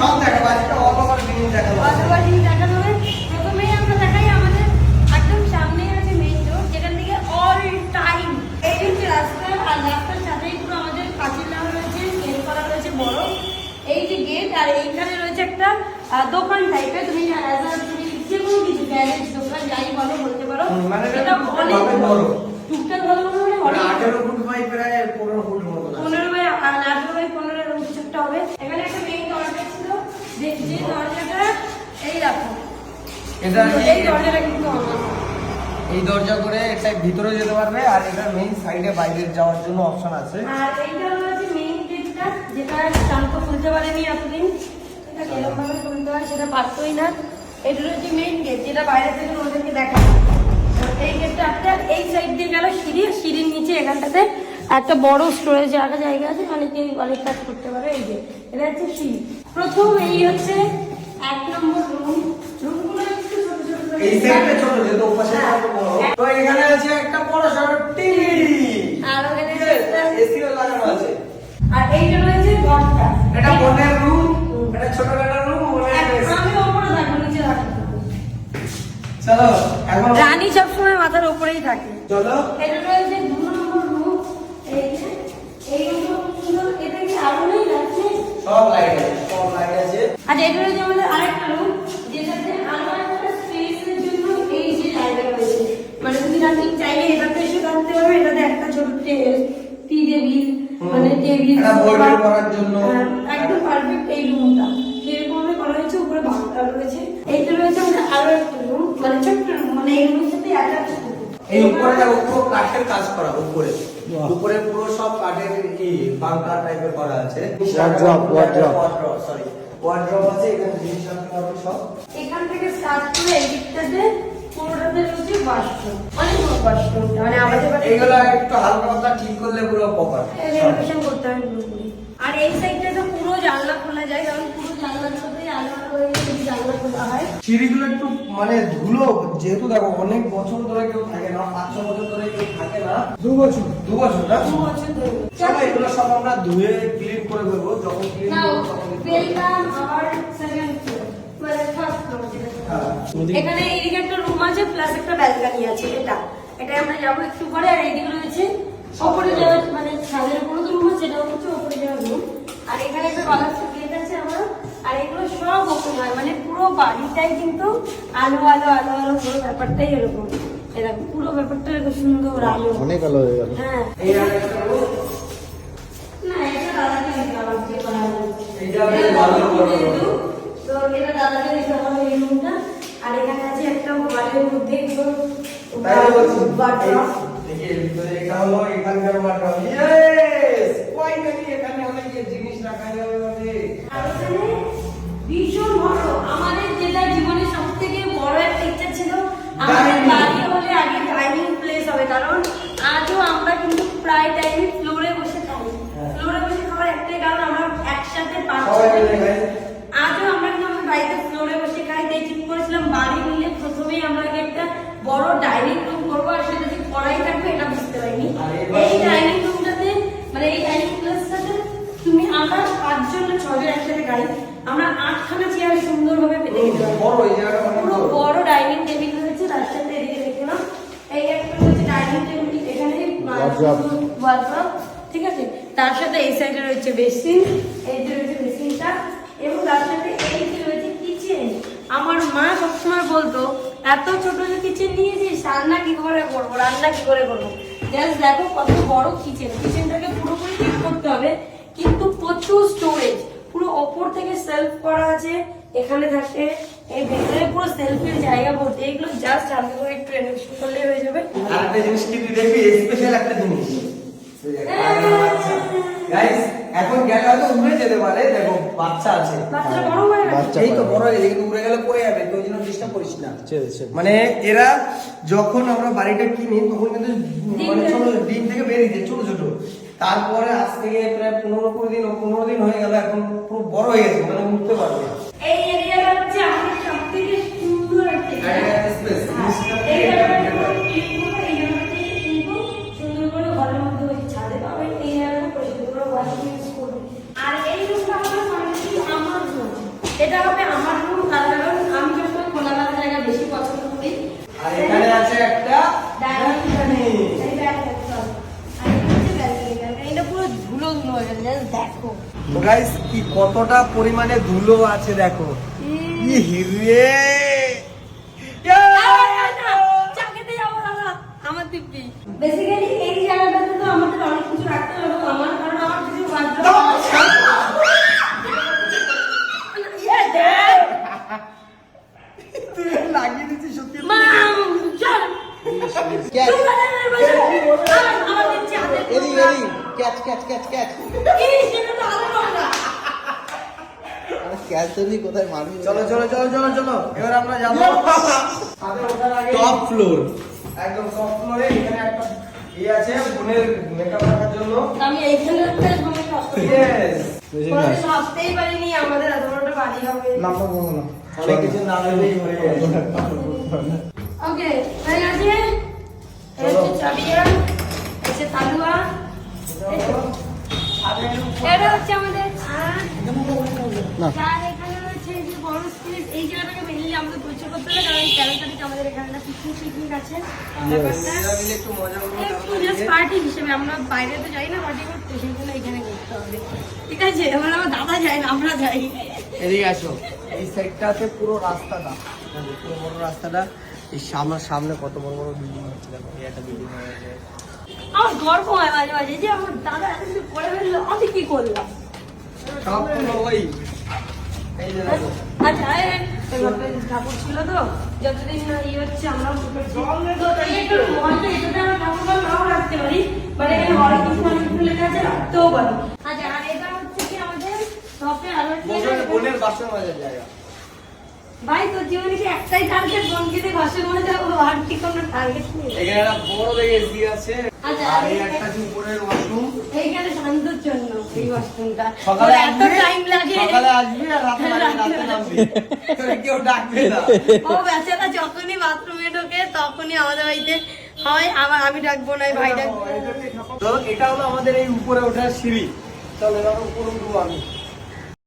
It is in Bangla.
সব দেখাবো আজকে অল ওভার জিনিস দেখাবো। অল ওভার জিনিস দেখানো হবে। প্রথমেই আমরা দেখাই আমাদের একদম সামনেই আছে মেইন রোড, যেখান থেকে অল টাইম এই হচ্ছে রাস্তা, আর রাস্তার সাথেই পুরো আমাদের পাঁচিল দেওয়া রয়েছে, গেট করা রয়েছে বড়। এই যে গেট, আর এইখানে রয়েছে একটা দোকান টাইপের, তুমি যে কোনো কিছু গ্যারেজ দোকান যাই বলো বলতে পারো। মানে এটা অনেক বড়, টুকটাক ভালো মনে হয় 18 ফুট বাই প্রায় 15 ফুট মতো, 15 বাই 18 বাই 15 এর উচ্চতা হবে। এখানে একটা মেইন দরজা ছিল, যে দরজাটা এই রাখো, এটা এই দরজাটা কিন্তু এই দরজা করে এটা ভিতরে যেতে পারবে, আর এটা মেইন সাইডে বাইরে যাওয়ার জন্য অপশন আছে। আর এইটা হচ্ছে মেইন গেটটা, যেটা শান্ত খুলতে পারেনি এতদিন, এটা কেরম ভাবে খুলতে হয় সেটা পারতোই না। এটা হচ্ছে মেইন গেট, যেটা বাইরে থেকে ওদেরকে দেখায়। এই গেটটা আপনার এই সাইড দিয়ে গেল সিঁড়ি, সিঁড়ির নিচে এখানটাতে একটা বড় স্টোরেজ রাখার জায়গা আছে, অনেক কাজ করতে পারে। এই যে এটা হচ্ছে সিঁড়ি। প্রথম এই হচ্ছে 1 নম্বর রুম। রুমগুলো একটু ছোট ছোট, এই সাইডটা ছোট, যেহেতু ওপাশে বড়। তো এখানে আছে একটা বড় সরো টিভি, আর ওখানে এসিও লাগানো আছে। আর এইটা রয়েছে ঘরটা, এটা বোনের রুম, এটা ছোটখাটো রুম। আমি ওপরে থাকবো, নিচে থাকবো। চলো এখন রানী সবসময় মাথার উপরেই থাকে। চলো এটা রয়েছে 2 নম্বর রুম। এই যে এই রুম সুন্দর, এটা কি আলো নেই লাগছে? সব লাইট আছে, সব লাইট আছে। আর এটা রয়েছে আমাদের আরেকটা রুম, যেটাতে আলো একটা স্পেসের জন্য এই যে জায়গা রয়েছে। মানে তুমি রাতে চাইলে এটাতে এসে থাকতে পারবে, এটাতে একটা ছোট টি টেবিল, মানে টেবিল এটা বই বের করার জন্য একদম পারফেক্ট এই রুমটা। যেরকম ভাবে করা হয়েছে, উপরে বাংলা রয়েছে। এইটা রয়েছে আমাদের আরো একটা রুম, মানে ছোট্ট রুম, মানে এই রুমের সাথে অ্যাটাচ। এই উপরে দেখো পুরো কাঠের কাজ করা, উপরে উপরে পুরো সব কাঠের কি বাংকার টাইপের করা আছে। ওয়ার্ড্রপ আছে, এখানে জিনিস রাখতে হবে সব। এখান থেকে স্টার্ট করে এই দিকটাতে পুরোটাতে রয়েছে ওয়াশরুম, অনেক বড় ওয়াশরুম। মানে আমাদের বাড়িতে এইগুলো একটু হালকা পাতলা ঠিক করলে পুরো প্রপার রেনোভেশন করতে হবে পুরোপুরি। আর এই সাইডটা তো পুরো জানলা খোলা যায়, কারণ পুরো জানলার সাথেই আলো হয়ে গেলে জানলা খোলা হয়। সিঁড়িগুলো একটু মানে ধুলো, যেহেতু দেখো অনেক বছর ধরে কেউ থাকে না, 5-6 বছর ধরে কেউ থাকে না, 2 বছর না 2 বছর ধরে। চলো এগুলো সব আমরা ধুয়ে ক্লিন করে দেবো, যখন ক্লিন নাও করবো তখন ওয়েলকাম আওয়ার সেকেন্ড ফ্লোর, মানে ফার্স্ট ফ্লোর। এখানে এইদিকে একটা রুম আছে, প্লাস একটা ব্যালকনি আছে। এটা আমরা যাবো একটু পরে। আর এইদিকে রয়েছে ওপরে যাওয়ার, মানে ছাদের উপরে তো রুম আছে, সেটা হচ্ছে ওপরে যাওয়ার রুম। আর এখানে একটা বালার্স গেট আছে আমার। আর এগুলো সব ওপেন হয়, মানে পুরো বাড়িটাই কিন্তু আলো আলো আলো আলো, পুরো ব্যাপারটাই এরকম। এরকম পুরো ব্যাপারটা এরকম সুন্দর আলো, অনেক আলো হয়ে গেল। হ্যাঁ। এই একটা রুম, না এটা দাদাকে দিতে হবে, যে করা হয়েছে এইটা বেশ ভালো করে তো এটা দাদাকে দিতে হবে এই রুমটা। আর এখানে আছে একটা ঘরের মধ্যে তাই বলছি বাথরুম। দেখি এর ভিতরে এটা হলো এখানকার বাথরুম। ইয়েস, ফাইনালি এখানে অনেক জিনিস রাখা যাবে মানে। আর এখানে ভীষণ বড়, আমাদের যেটা জীবনে সবথেকে বড় একটা ইচ্ছা ছিল, আমাদের বাড়ি হলে আগে ডাইনিং প্লেস হবে। কারণ আজও আমরা কিন্তু প্রায় টাইমে ফ্লোরে বসে খাই। ফ্লোরে বসে খাওয়ার একটাই কারণ, আমরা একসাথে সবাই মিলে খাই। আজও আমরা কিন্তু আমাদের বাড়িতে ফ্লোরে বসে খাই। তাই ঠিক করেছিলাম বাড়ি নিলে প্রথমেই আমরা একটা বড় ডাইনিং রুম করবো, আর সেটা যে করাই থাকবে এটা বুঝতে পারিনি। এই ডাইনিং রুমটাতে, মানে এই ডাইনিং প্লেসটাতে আমরা 5 জন না 6 জন একসাথে খাই। আমরা 8খানা চেয়ার সুন্দরভাবে পেতে গেতে পারি। বড় এই জায়গাটা অনেক পুরো বড়। বড় ডাইনিং টেবিল রয়েছে, তার সাথে এদিকে দেখলাম এই একটা রয়েছে ডাইনিং টেবিল, এখানে ওয়ার্ড্রপ, ঠিক আছে। তার সাথে এই সাইডে রয়েছে বেসিন, এই যে রয়েছে বেসিনটা, এবং তার সাথে এই যে রয়েছে কিচেন। আমার মা সবসময় বলতো, এত ছোট যে কিচেন নিয়েছিস, রান্না কি করে করবো, রান্না কি করে করবো। জাস্ট দেখো কত বড় কিচেন। কিচেনটাকে পুরোপুরি ঠিক করতে হবে, কিন্তু প্রচুর স্টোরেজ, পুরো ওপর থেকে সেলফ করা আছে। এখানে থাকে এই ভেতরে পুরো সেলফের জায়গা ভর্তি। এগুলো জাস্ট হালকা করে একটু রেনোভেশন করলেই হয়ে যাবে। আরেকটা জিনিস কি তুই দেখবি, স্পেশাল একটা জিনিস গাইস, এখন গেলে হয়তো উড়ে যেতে পারে। দেখো বাচ্চা আছে, বাচ্চাটা বড় হয়ে গেছে। এই তো বড় হয়ে গেছে, কিন্তু উড়ে গেলে পড়ে যাবে, তো ওই জন্য চেষ্টা করিস না। মানে এরা যখন আমরা বাড়িটা কিনি তখন কিন্তু মানে ছোট ডিম থেকে বেরিয়ে যায় ছোট ছোট, তারপরে আজ থেকে প্রায় 15 দিন হয়ে গেল, এখন পুরো বড় হয়ে গেছে, মানে উঠতে পারবে। এই এরিয়াটা হচ্ছে আমাদের সবথেকে সুন্দর একটা স্পেস এই জায়গাটা পুরো ক্লিন করে, এই জায়গাটাকে কিন্তু সুন্দর করে ঘরের মধ্যে বসে ছাদে পাবেন। এই জায়গাটা পরিষ্কার করে ওয়াশিং ইউজ করবেন। আর এই রুমটা আমরা ফাইনালি আমার রুম, শূন্য হয়ে গেছে জানেন? দেখো গাইস কি কতটা পরিমাণে ধুলো আছে দেখো। ই হিরে চাকরিতে যাবো দাদা আমার দিব্যি। বেসিক্যালি এই জায়গাটাতে তো আমাদের অনেক কিছু রাখতে হবে আমার, কারণ আমার কিছু তুই লাগিয়ে দিচ্ছিস সত্যি। কোথায় মারবি? চলো চলো চলো চলো চলো এবার আমরা যাবো ছাদে ওঠার আগে টপ ফ্লোর। একদম টপ ফ্লোরে। এখানে একটা আছে বোনের মেকআপ রাখার জন্য। আমি এইখানে ইয়েস ভাবতেই পারিনি আমাদের এত বড় বাড়ি হবে। নামটা বলো না, অনেক কিছু না ভেবেই হয়ে গেছে। ওকে হয়ে গেছে। এই হচ্ছে চাবিয়া, হচ্ছে তালুয়া, এটা হচ্ছে আমাদের ছাদ। আর এখানে হচ্ছে এই যে বড় স্পেস, এই জায়গাটাকে মেনলি আমাদের পরিচয় করতে হবে, কারণ 13 তারিখ আমাদের এখানে একটা পিকনিক আছে। এরা মিলে একটু মজা করবো। একটু জাস্ট পার্টি হিসেবে, আমরা বাইরে তো যাই না পার্টি করতে, সেই জন্য এখানে করতে হবে। ঠিক আছে, মানে আমার দাদা যায় না, আমরা যাই। এদিকে আসো, এই সাইডটাতে পুরো রাস্তাটা, পুরো বড় রাস্তাটা। এই সামনে কত বড় বড় বিল্ডিং হচ্ছে দেখো। এই একটা বিল্ডিং হয়েছে। আমার গর্ব হয় মাঝে মাঝে যে আমার দাদা এত কিছু করে ফেললো, আমি কি করলাম। সব পুরো ওই এই যে দেখো। আচ্ছা ঠাকুর ছিল তো, যতদিন না ইয়ে হচ্ছে আমরা একটু হয়তো এটাতে আমরা ঠাকুর নাও রাখতে পারি, বাট এখানে হরে কৃষ্ণ লেখা আছে, রাখতেও পারি। আচ্ছা, আর এটা হচ্ছে কি আমাদের শপে আরো বোনের বাসন মাজার জায়গা। ভাই তোর জীবনে কি একটাই টার্গেট, বঙ্গিতে বাসন মনে যাবো, আর কি কোনো টার্গেট নেই? এখানে একটা বড় দেখে এসি আছে। আচ্ছা, আর এই একটা আছে উপরের ওয়াশরুম। এইখানে শান্তর জন্য এই বাসনটা সকালে এত আসবি, টাইম লাগে, সকালে আসবি আর রাতে নামবি। তোরে কেউ ডাকবে না। ও বেচারা যখনই বাথরুমে ঢোকে তখনই আমাদের বাড়িতে হয়, আমি ডাকবো না, ভাই ডাকবো। তো এটা হলো আমাদের এই উপরে ওঠার সিঁড়ি। চলো এবার উপরে উঠবো আমি।